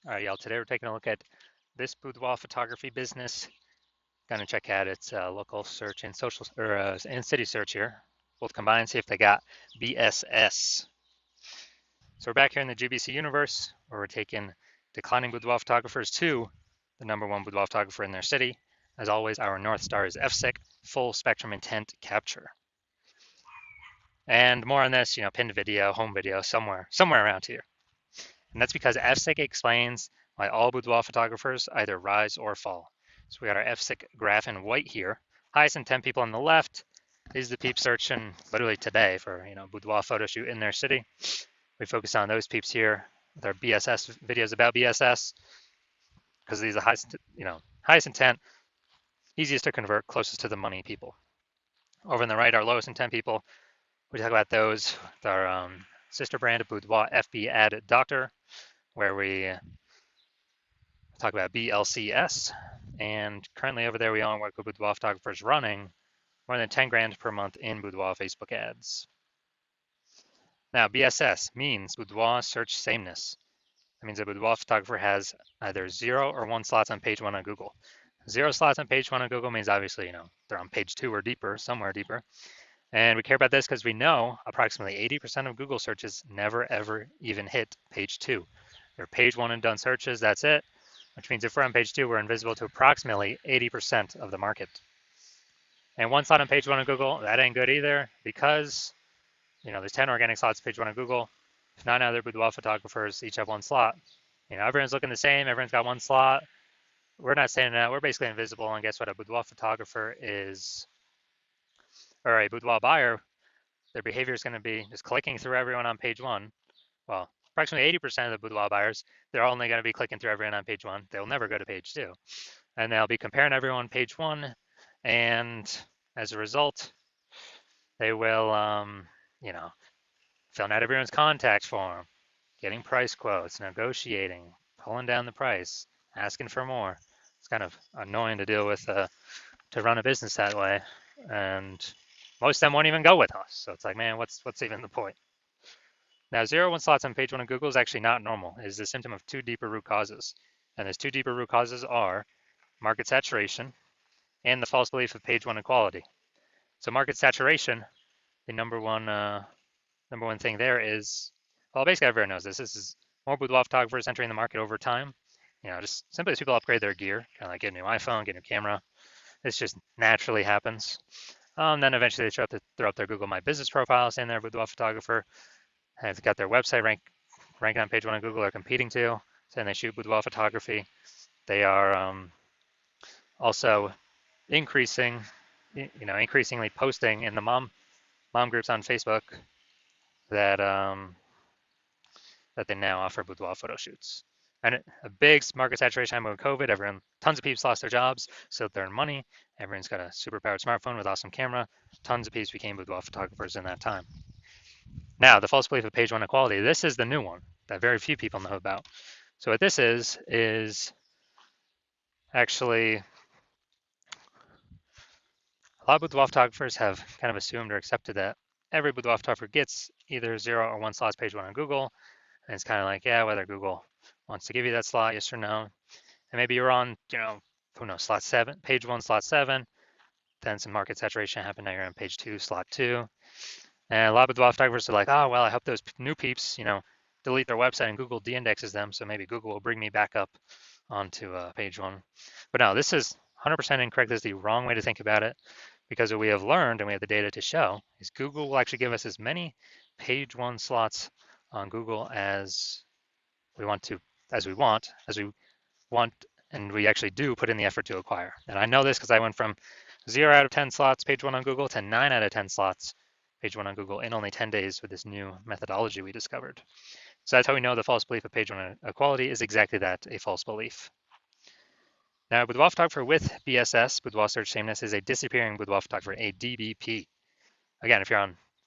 All right, y'all. Today we're taking a look at this boudoir photography business. Gonna check out its local search and social or and city search here. Both combined, see if they got BSS. So we're back here in the GBC universe, where we're taking declining boudoir photographers to the #1 boudoir photographer in their city. As always, our North Star is FSIC, full spectrum intent capture. And more on this, pinned video, home video, somewhere around here. And that's because FSIC explains why all boudoir photographers either rise or fall. So we got our FSIC graph in white here. Highest intent people on the left. These are the peeps searching literally today for boudoir photo shoot in their city. We focus on those peeps here with our BSS videos about BSS because these are highest intent, easiest to convert, closest to the money people. Over on the right, our lowest intent people. We talk about those with our sister brand of Boudoir FB Ad Doctor, where we talk about BLCS. And currently over there, we only work with boudoir photographers running more than 10 grand per month in boudoir Facebook ads. Now, BSS means boudoir search sameness. That means a boudoir photographer has either 0 or 1 slots on page 1 on Google. 0 slots on page 1 on Google means obviously, they're on page 2 or deeper, somewhere deeper. And we care about this because we know approximately 80% of Google searches never ever even hit page 2. They're page 1 and done searches, that's it. Which means if we're on page 2, we're invisible to approximately 80% of the market. And 1 slot on page 1 of Google, that ain't good either because, there's 10 organic slots page 1 of Google. If 9 other boudoir photographers each have 1 slot, everyone's looking the same, everyone's got 1 slot. We're not standing out, we're basically invisible. And guess what? A boudoir photographer is, or a boudoir buyer, their behavior is going to be just clicking through everyone on page 1. Well, approximately 80% of the boudoir buyers, they're only going to be clicking through everyone on page 1. They'll never go to page 2. And they'll be comparing everyone on page 1. And as a result, they will, filling out everyone's contact form, getting price quotes, negotiating, pulling down the price, asking for more. It's kind of annoying to deal with, to run a business that way. And most of them won't even go with us. So it's like, man, what's even the point? Now, 0 1 slots on page 1 of Google is actually not normal. It is a symptom of 2 deeper root causes. And those 2 deeper root causes are market saturation and the false belief of page 1 equality. So market saturation, the number one thing there is, well, basically everyone knows this. This is more boudoir photographers entering the market over time. Just simply as people upgrade their gear, kind of like get a new iPhone, get a new camera. This just naturally happens. Then eventually they throw up their Google My Business profile, saying they're a boudoir photographer. They've got their website ranking on page 1 of Google. They're competing to, saying they shoot boudoir photography. They are also increasingly posting in the mom groups on Facebook that that they now offer boudoir photo shoots. And a big market saturation time with COVID, tons of people lost their jobs, so they're in money. Everyone's got a super powered smartphone with awesome camera. Tons of people became boudoir photographers in that time. Now, the false belief of page 1 equality. This is the new one that very few people know about. So what this is actually a lot of boudoir photographers have kind of assumed or accepted that every boudoir photographer gets either 0 or 1 slots page 1 on Google. And it's kind of like, yeah, whether Google wants to give you that slot, yes or no. And maybe you're on, who knows, slot 7, page 1, slot 7. Then some market saturation happened. Now you're on page 2, slot 2. And a lot of boudoir photographers are like, oh, well, I hope those new peeps, delete their website and Google de-indexes them. So maybe Google will bring me back up onto page 1. But no, this is 100% incorrect. This is the wrong way to think about it, because what we have learned, and we have the data to show, is Google will actually give us as many page 1 slots on Google as we want, and we actually do put in the effort to acquire. And I know this because I went from 0 out of 10 slots page 1 on Google to 9 out of 10 slots page 1 on Google in only 10 days with this new methodology we discovered. So that's how we know the false belief of page 1 equality is exactly that, a false belief. Now, boudoir photographer with BSS, boudoir search sameness, is a disappearing boudoir photographer, a DBP. Again, if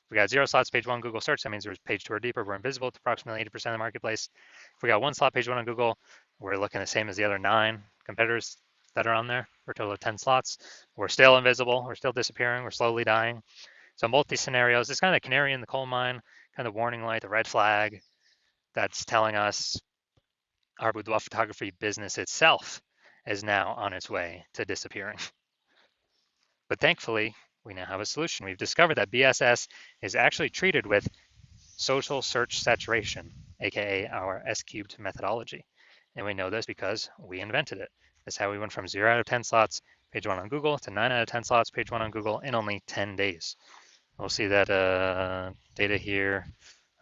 we got 0 slots page 1 Google search, that means we're page 2 or deeper. We're invisible to approximately 80% of the marketplace. If we got 1 slot page 1 on Google, we're looking the same as the other 9 competitors that are on there for a total of 10 slots. We're still invisible. We're still disappearing. We're slowly dying. So both these scenarios, it's kind of the canary in the coal mine, kind of warning light, the red flag that's telling us our boudoir photography business itself is now on its way to disappearing. But thankfully, we now have a solution. We've discovered that BSS is actually treated with social search saturation, aka our S-cubed methodology. And we know this because we invented it. That's how we went from 0 out of 10 slots, page 1 on Google, to 9 out of 10 slots, page 1 on Google in only 10 days. We'll see that data here,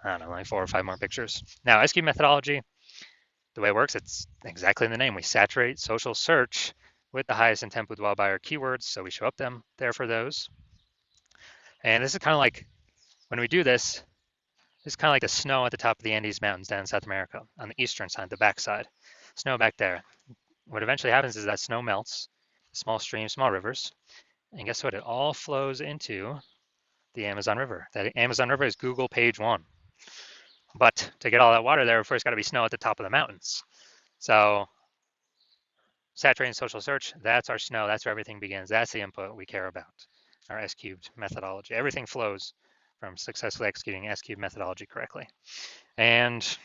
I don't know, like 4 or 5 more pictures. Now, S-cubed methodology, the way it works, it's exactly in the name. We saturate social search with the highest intent boudoir buyer keywords, so we show up there for those. And this is kind of like, when we do this, it's kind of like the snow at the top of the Andes Mountains down in South America on the eastern side, the backside. Snow back there. What eventually happens is that snow melts, small streams, small rivers, and guess what? It all flows into the Amazon River. That Amazon River is Google page 1. But to get all that water there, first got to be snow at the top of the mountains. So saturating social search, that's our snow. That's where everything begins. That's the input we care about, our S-cubed methodology. Everything flows from successfully executing S-cubed methodology correctly. And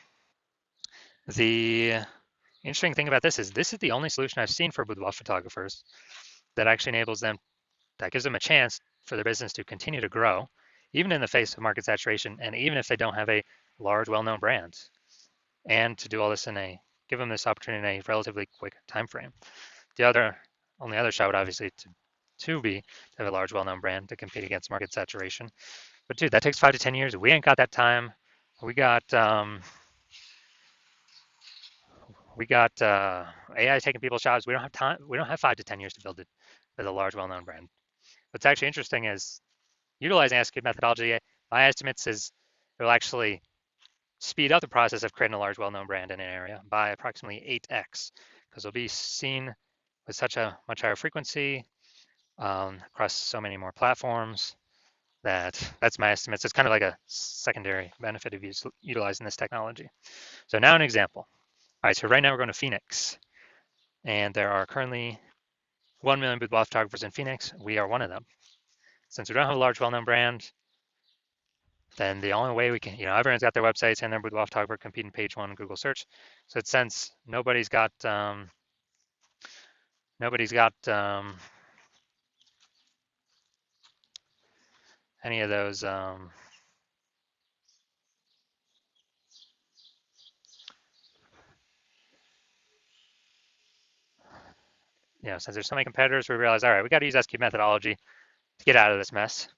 the interesting thing about this is the only solution I've seen for boudoir photographers that actually enables them, that gives them a chance for their business to continue to grow, even in the face of market saturation, and even if they don't have a large, well-known brand, and to do all this give them this opportunity in a relatively quick time frame. The only other shot would obviously to have a large, well-known brand to compete against market saturation. But dude, that takes 5 to 10 years. We ain't got that time. We got AI taking people's jobs. We don't have time. We don't have 5 to 10 years to build a large, well-known brand. What's actually interesting is utilizing S-cubed methodology. My estimates is it will actually speed up the process of creating a large, well-known brand in an area by approximately 8x, because it'll be seen with such a much higher frequency across so many more platforms. That's my estimates. It's kind of like a secondary benefit of utilizing this technology. So now an example. All right, so right now we're going to Phoenix, and there are currently 1 million boudoir photographers in Phoenix. We are one of them. Since we don't have a large, well-known brand, then the only way we can, everyone's got their websites and their boudoir photographer competing page 1 Google search. So since nobody's got any of those since there's so many competitors, we realize, all right, we got to use S-cubed methodology to get out of this mess.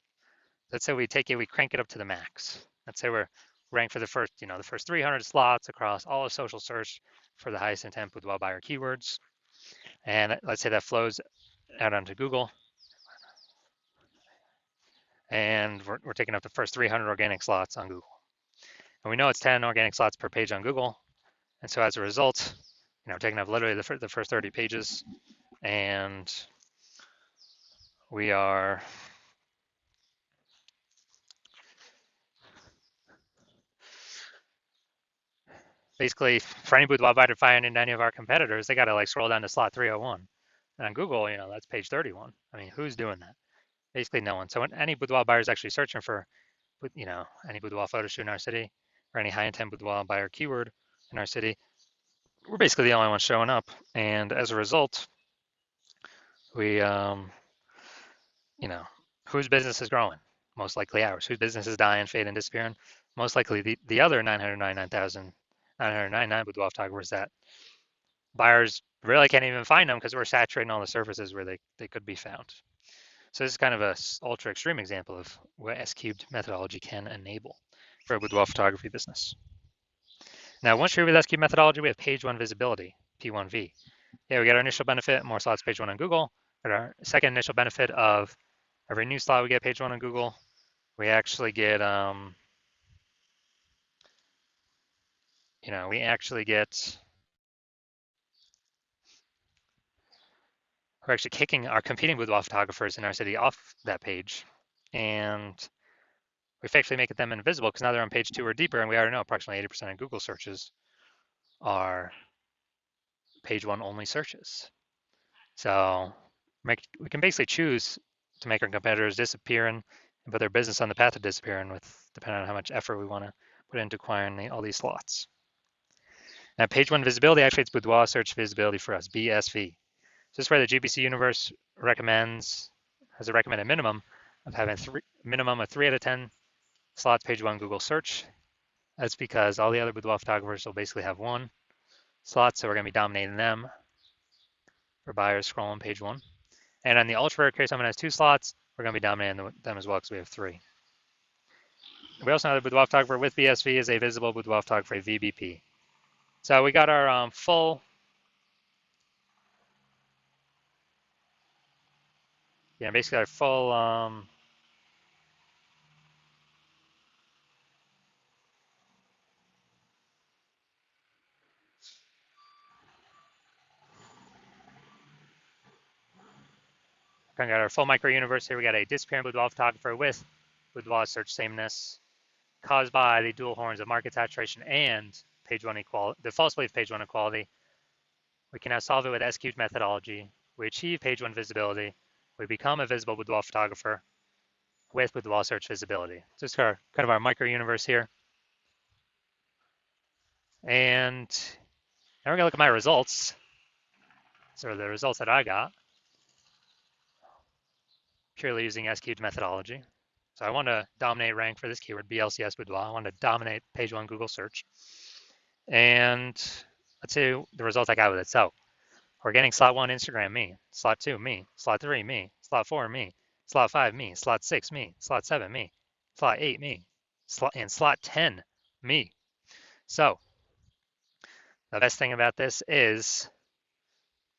Let's say we crank it up to the max. Let's say we're ranked for the first 300 slots across all of social search for the highest intent boudoir buyer keywords. And let's say that flows out onto Google. And we're taking up the first 300 organic slots on Google. And we know it's 10 organic slots per page on Google. And so as a result, we're taking up literally the first 30 pages. And we are basically, for any boudoir buyer to find in any of our competitors, they got to scroll down to slot 301. And on Google, that's page 31. I mean, who's doing that? Basically no one. So when any boudoir buyer is actually searching for, any boudoir photo shoot in our city or any high intent boudoir buyer keyword in our city, we're basically the only ones showing up. And as a result, we, whose business is growing? Most likely ours. Whose business is dying, fading, disappearing? Most likely the other 999,999 boudoir photographers that buyers really can't even find them because we're saturating all the surfaces where they could be found. So this is kind of a ultra extreme example of what S-cubed methodology can enable for a boudoir photography business. Now, once you're with S-cubed methodology, we have page 1 visibility, P1V. Yeah, we get our initial benefit, more slots page 1 on Google. But our second initial benefit of every new slot we get page 1 on Google, we actually get, we're actually kicking our competing boudoir photographers in our city off that page. And we effectively make them invisible because now they're on page 2 or deeper, and we already know approximately 80% of Google searches are page 1 only searches. So we can basically choose to make our competitors disappear and put their business on the path of disappearing, depending on how much effort we want to put into acquiring all these slots. Now, page one visibility activates Boudoir search visibility for us, BSV. So this is where the GBC universe has a recommended minimum of having minimum of 3 out of 10 slots page one Google search. That's because all the other boudoir photographers will basically have 1 slot, so we're going to be dominating them for buyers scrolling page one. And on the ultra rare case, someone has 2 slots, we're going to be dominating them as well because we have 3. We also know that boudoir photographer with BSV is a visible boudoir photographer VBP. So we got our basically our full we got our full micro universe here. We got a disappearing boudoir photographer with boudoir search sameness caused by the dual horns of market saturation and page one equality, the false belief page one equality. We can now solve it with S-cubed methodology. We achieve page one visibility. We become a visible boudoir photographer with boudoir search visibility. Just kind of our micro universe here. And now we're gonna look at my results. So the results that I got, purely using S-cubed methodology. So I want to dominate rank for this keyword, BLCS boudoir. I want to dominate page one Google search. And let's see the results I got with it. So we're getting slot 1 Instagram, me. Slot 2, me. Slot 3, me. Slot 4, me. Slot 5, me. Slot 6, me. Slot 7, me. Slot 8, me. And slot 10, me. So the best thing about this is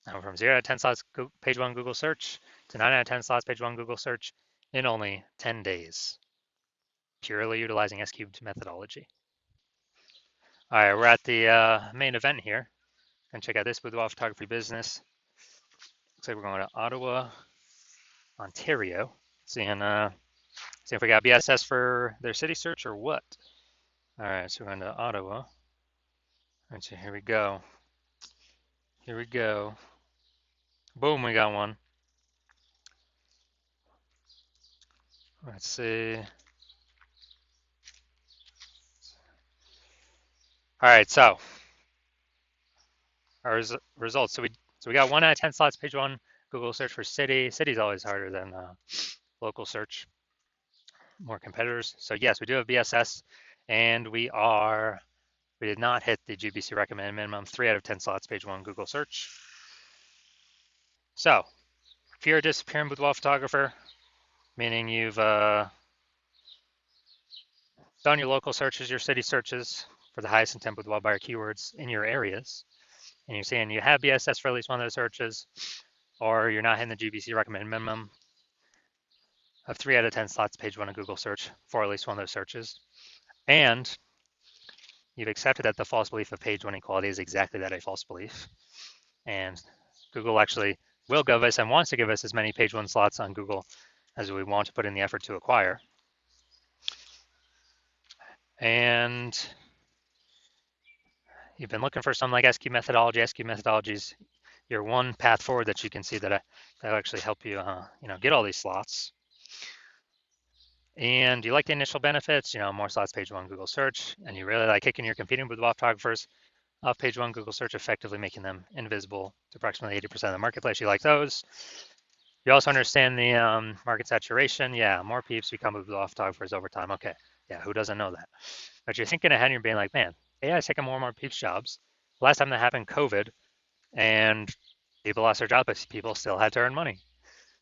I'm from 0 out of 10 slots page one Google search to 9 out of 10 slots page one Google search in only 10 days, purely utilizing S-cubed methodology. All right, we're at the main event here. And check out this boudoir photography business. Looks like we're going to Ottawa, Ontario. See if we got BSS for their city search or what. All right, so we're going to Ottawa. All right, so here we go. Here we go. Boom, we got one. Let's see. All right, so our results. So we got 1 out of 10 slots page one Google search for city. City's always harder than local search. More competitors. So yes, we do have BSS, and we did not hit the GBC recommended minimum, 3 out of 10 slots page one Google search. So if you're a disappearing boudoir photographer, meaning you've done your local searches, your city searches for the highest intent boudoir buyer keywords in your areas, and you're saying you have BSS for at least one of those searches, or you're not hitting the GBC recommended minimum of 3 out of 10 slots page one of Google search for at least one of those searches, and you've accepted that the false belief of page one equality is exactly that, a false belief, and Google actually will give us and wants to give us as many page one slots on Google as we want to put in the effort to acquire. And you've been looking for something like S-cubed methodology. S-cubed methodology is your one path forward that you can see that'll actually help you, get all these slots. And you like the initial benefits, more slots page one Google search, and you really like kicking your competing boudoir photographers off page one Google search, effectively making them invisible to approximately 80% of the marketplace. You like those. You also understand the market saturation. Yeah, more peeps become boudoir photographers over time. Okay, yeah, who doesn't know that? But you're thinking ahead and you're being like, man, AI is taking more and more peeps jobs. Last time that happened, COVID, and people lost their job, but people still had to earn money.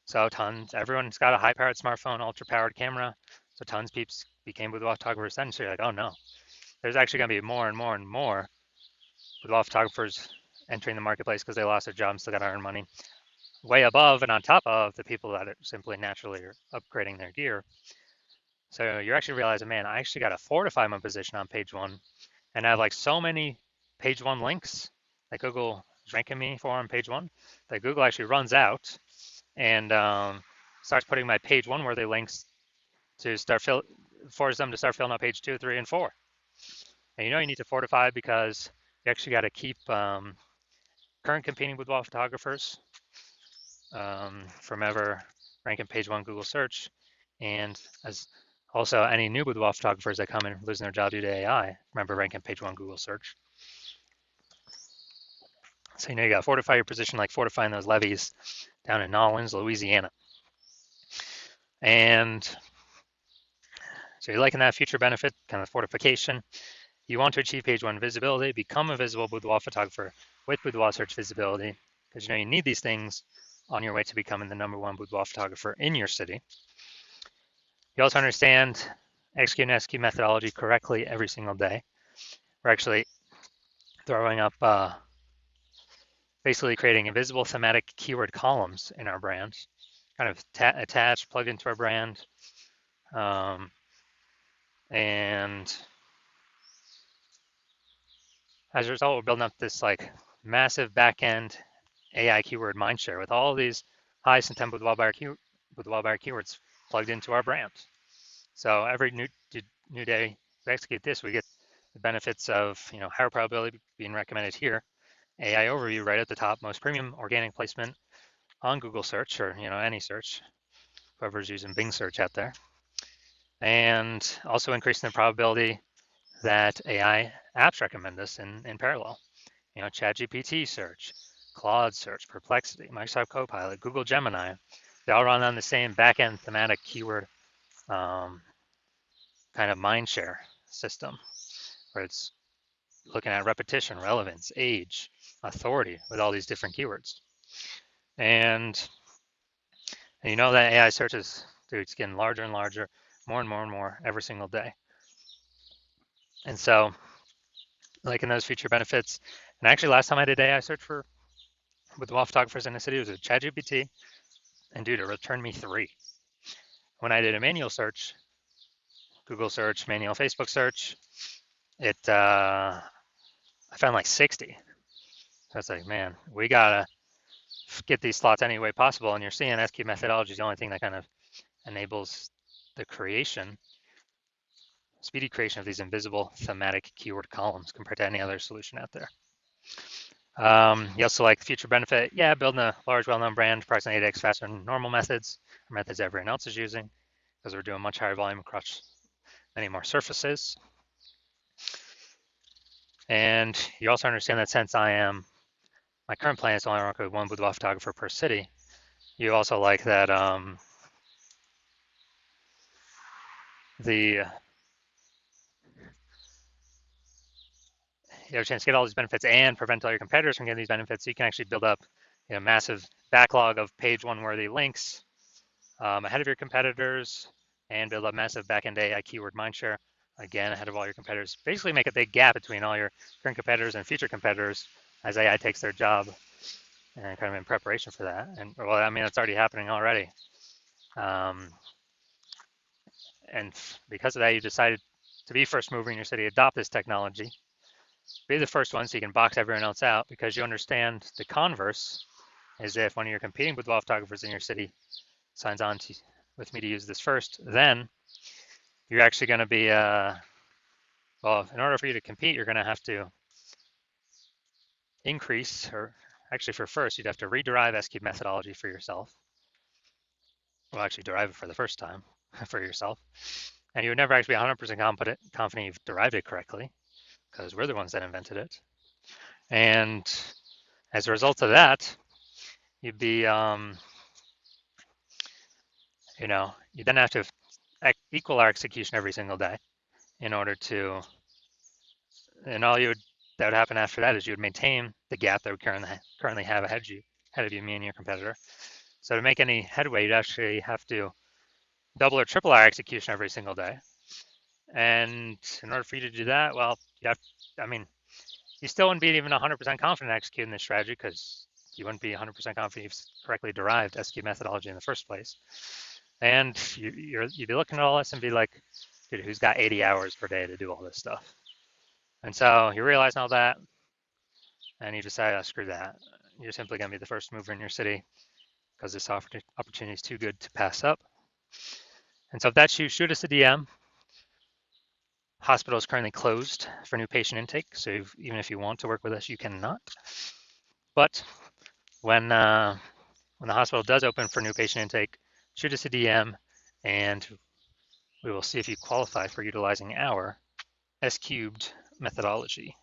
So everyone's got a high-powered smartphone, ultra-powered camera. So tons of peeps became boudoir photographers then. So you're like, oh no, there's actually going to be more and more and more boudoir photographers entering the marketplace because they lost their job and still got to earn money. Way above and on top of the people that are simply naturally are upgrading their gear. So you're actually realizing, man, I actually got to fortify my position on page one, and I have like so many page one links that Google is ranking me for on page one that Google actually runs out and starts putting my page one worthy links to force them to start filling out page 2, 3, and 4. And you need to fortify because you actually got to keep current competing boudoir photographers from ever ranking page one Google search, and as also any new boudoir photographers that come in losing their job due to AI, remember ranking page one Google search. So you got to fortify your position like fortifying those levees down in New Orleans, Louisiana. And so you're liking that future benefit, kind of fortification. You want to achieve page one visibility, become a visible boudoir photographer with boudoir search visibility, because you need these things on your way to becoming the #1 boudoir photographer in your city. You also understand execute and SQ methodology correctly every single day. We're actually throwing up basically creating invisible thematic keyword columns in our brand, kind of attached, plugged into our brand. And as a result, we're building up this like massive backend AI keyword mindshare with all these high intent boudoir buyer keywords plugged into our brand. So every new day we execute this, we get the benefits of higher probability being recommended here, AI overview right at the top, most premium organic placement on Google search or any search, whoever's using Bing search out there, and also increasing the probability that AI apps recommend us in parallel. ChatGPT search, Claude search, Perplexity, Microsoft Copilot, Google Gemini, they all run on the same backend thematic keyword kind of mindshare system, where it's looking at repetition, relevance, age, authority with all these different keywords. And you know that AI search is, dude, it's getting larger and larger, more and more and more every single day. And so, like in those feature benefits, and actually last time I did AI search with the wall photographers in the city, it was with ChatGPT, and dude, it returned me 3. When I did a manual search, Google search, manual Facebook search, I found like 60. So it's like, man, we gotta get these slots any way possible. And you're seeing SQ methodology is the only thing that kind of enables the speedy creation of these invisible thematic keyword columns compared to any other solution out there. You also like the future benefit, building a large, well-known brand, approximately 8x faster than normal methods, or methods everyone else is using, because we're doing much higher volume across many more surfaces. And you also understand that since my current plan is to only work with one boudoir photographer per city, you also like that you have a chance to get all these benefits and prevent all your competitors from getting these benefits. So you can actually build up a massive backlog of page one worthy links ahead of your competitors and build up massive backend AI keyword mindshare, again, ahead of all your competitors. Basically make a big gap between all your current competitors and future competitors as AI takes their job, and kind of in preparation for that. And well, I mean, it's already happening already. And because of that, you decided to be first mover in your city, adopt this technology, be the first one so you can box everyone else out, because you understand the converse is if one of your competing boudoir photographers in your city signs on with me to use this first, then you're actually going to be, well, in order for you to compete, you're going to have to increase, or actually for first, you'd have to rederive SQ methodology for yourself. Well, actually derive it for the first time for yourself. And you would never actually be 100% confident you've derived it correctly, because we're the ones that invented it. And as a result of that, you'd be, you then have to equal our execution every single day in order to, and that would happen after that is you would maintain the gap that we currently have ahead of you, me and your competitor. So to make any headway, you'd actually have to double or triple our execution every single day. And in order for you to do that, well, you still wouldn't be even 100% confident executing this strategy, because you wouldn't be 100% confident you've correctly derived SQ methodology in the first place. And you'd be looking at all this and be like, dude, who's got 80 hours per day to do all this stuff? And so you realize all that, and you decide, oh, screw that. You're simply going to be the first mover in your city, because this opportunity is too good to pass up. And so if that's you, shoot us a DM. Hospital is currently closed for new patient intake, so even if you want to work with us, you cannot. But when the hospital does open for new patient intake, shoot us a DM, and we will see if you qualify for utilizing our S-cubed methodology.